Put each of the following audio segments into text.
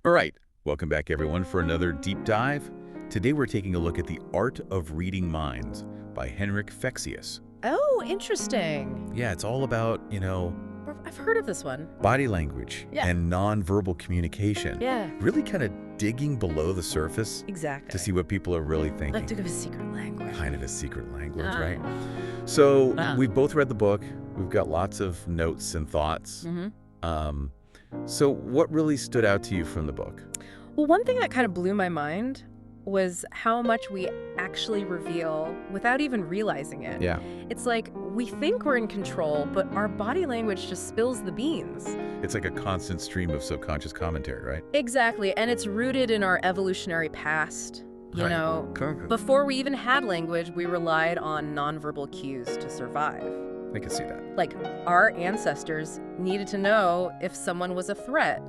All right, welcome back everyone for another deep dive. Today we're taking a look at The Art of Reading Minds by Henrik Fexeus. Oh, interesting. Yeah, it's all about, I've heard of this one. body language and nonverbal communication. Yeah, Really kind of digging below the surface exactly. to see what people are really thinking. Like to give a secret language. Kind of a secret language, Ah. right? So Ah. we've both read the book. We've got lots of notes and thoughts. So what really stood out to you from the book? Well, one thing that kind of blew my mind was how much we actually reveal without even realizing it. Yeah. It's like we think we're in control, but our body language just spills the beans. It's like a constant stream of subconscious commentary, right? Exactly, and it's rooted in our evolutionary past. You Right. know, before we even had language, we relied on nonverbal cues to survive. I can see that. Like, our ancestors needed to know if someone was a threat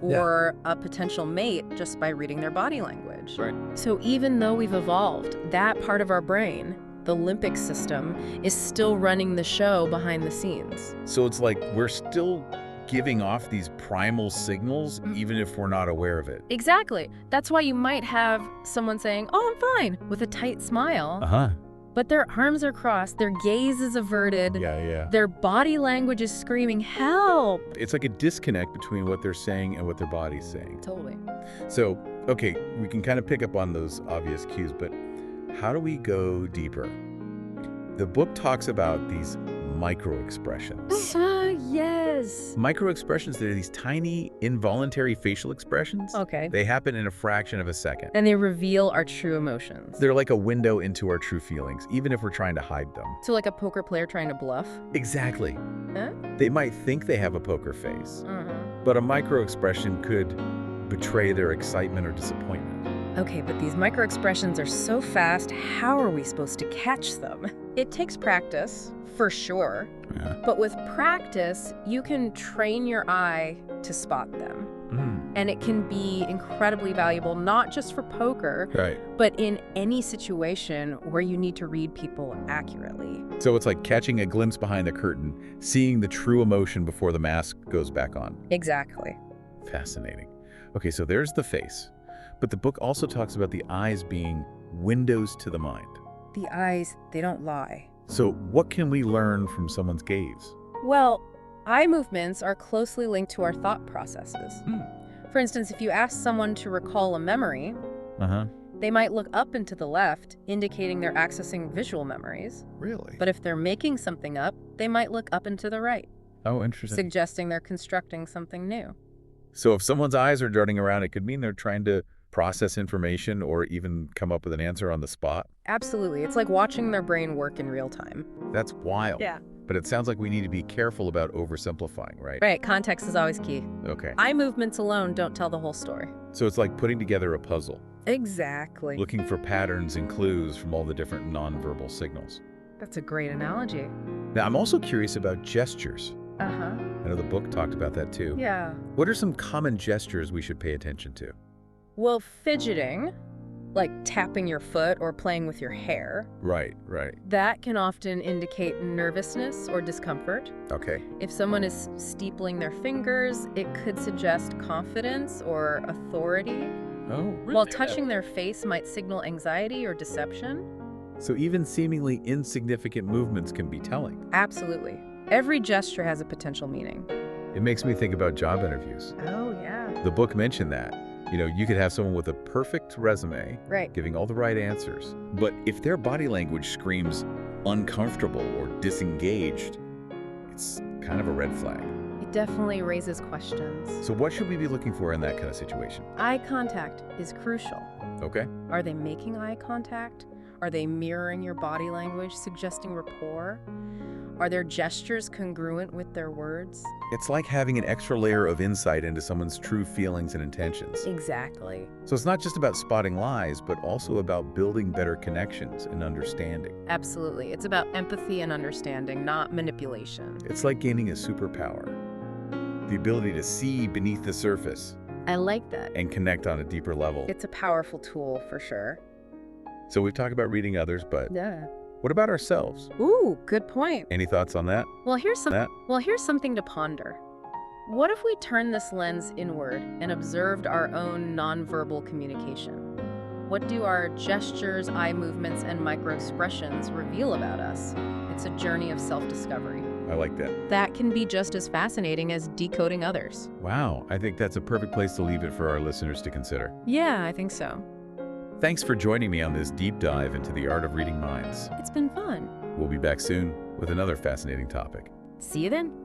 or a potential mate just by reading their body language. Right. So even though we've evolved, that part of our brain, the limbic system, is still running the show behind the scenes. So it's like we're still giving off these primal signals even if we're not aware of it. Exactly. That's why you might have someone saying, "Oh, I'm fine," with a tight smile, Uh-huh. but their arms are crossed, their gaze is averted, Yeah. their body language is screaming, "Help!" It's like a disconnect between what they're saying and what their body's saying. Totally. So, okay, we can kind of pick up on those obvious cues, but how do we go deeper? The book talks about these microexpressions. Yes. Microexpressions, they're these tiny, involuntary facial expressions. Okay. They happen in a fraction of a second. And they reveal our true emotions. They're like a window into our true feelings, even if we're trying to hide them. So like a poker player trying to bluff? Exactly. Huh? They might think they have a poker face, Uh-huh. but a microexpression could betray their excitement or disappointment. Okay, but these microexpressions are so fast, how are we supposed to catch them? It takes practice, for sure. Yeah. But with practice, you can train your eye to spot them. And it can be incredibly valuable, not just for poker, Right. but in any situation where you need to read people accurately. So it's like catching a glimpse behind the curtain, seeing the true emotion before the mask goes back on. Exactly. Fascinating. Okay, so there's the face. But the book also talks about the eyes being windows to the mind. The eyes, they don't lie. So what can we learn from someone's gaze? Well, eye movements are closely linked to our thought processes. For instance, if you ask someone to recall a memory, Uh-huh. they might look up and to the left, indicating they're accessing visual memories. Really? But if they're making something up, they might look up and to the right, Oh, interesting. suggesting they're constructing something new. So if someone's eyes are darting around, it could mean they're trying to process information or even come up with an answer on the spot. Absolutely. It's like watching their brain work in real time. That's wild. Yeah. But it sounds like we need to be careful about oversimplifying, right? Right. Context is always key. Okay. Eye movements alone don't tell the whole story. So it's like putting together a puzzle, Exactly. looking for patterns and clues from all the different nonverbal signals. That's a great analogy. Now, I'm also curious about gestures. Uh-huh. I know the book talked about that too. Yeah. What are some common gestures we should pay attention to? Well, fidgeting, like tapping your foot or playing with your hair, Right. that can often indicate nervousness or discomfort. Okay. If someone is steepling their fingers, it could suggest confidence or authority, Oh, really? while touching their face might signal anxiety or deception. So even seemingly insignificant movements can be telling. Absolutely. Every gesture has a potential meaning. It makes me think about job interviews. Oh, yeah. The book mentioned that. You could have someone with a perfect resume, Right. giving all the right answers. But if their body language screams uncomfortable or disengaged, it's kind of a red flag. It definitely raises questions. So what should we be looking for in that kind of situation? Eye contact is crucial. Okay. Are they making eye contact? Are they mirroring your body language, suggesting rapport? Are their gestures congruent with their words? It's like having an extra layer of insight into someone's true feelings and intentions. Exactly. So it's not just about spotting lies, but also about building better connections and understanding. Absolutely. It's about empathy and understanding, not manipulation. It's like gaining a superpower. The ability to see beneath the surface I like that. and connect on a deeper level. It's a powerful tool for sure. So we've talked about reading others, but Yeah. what about ourselves? Ooh, good point. Any thoughts on that? Well, here's That? something to ponder. What if we turn this lens inward and observed our own nonverbal communication? What do our gestures, eye movements, and microexpressions reveal about us? It's a journey of self-discovery. I like that. That can be just as fascinating as decoding others. Wow, I think that's a perfect place to leave it for our listeners to consider. Yeah, I think so. Thanks for joining me on this deep dive into the art of reading minds. It's been fun. We'll be back soon with another fascinating topic. See you then.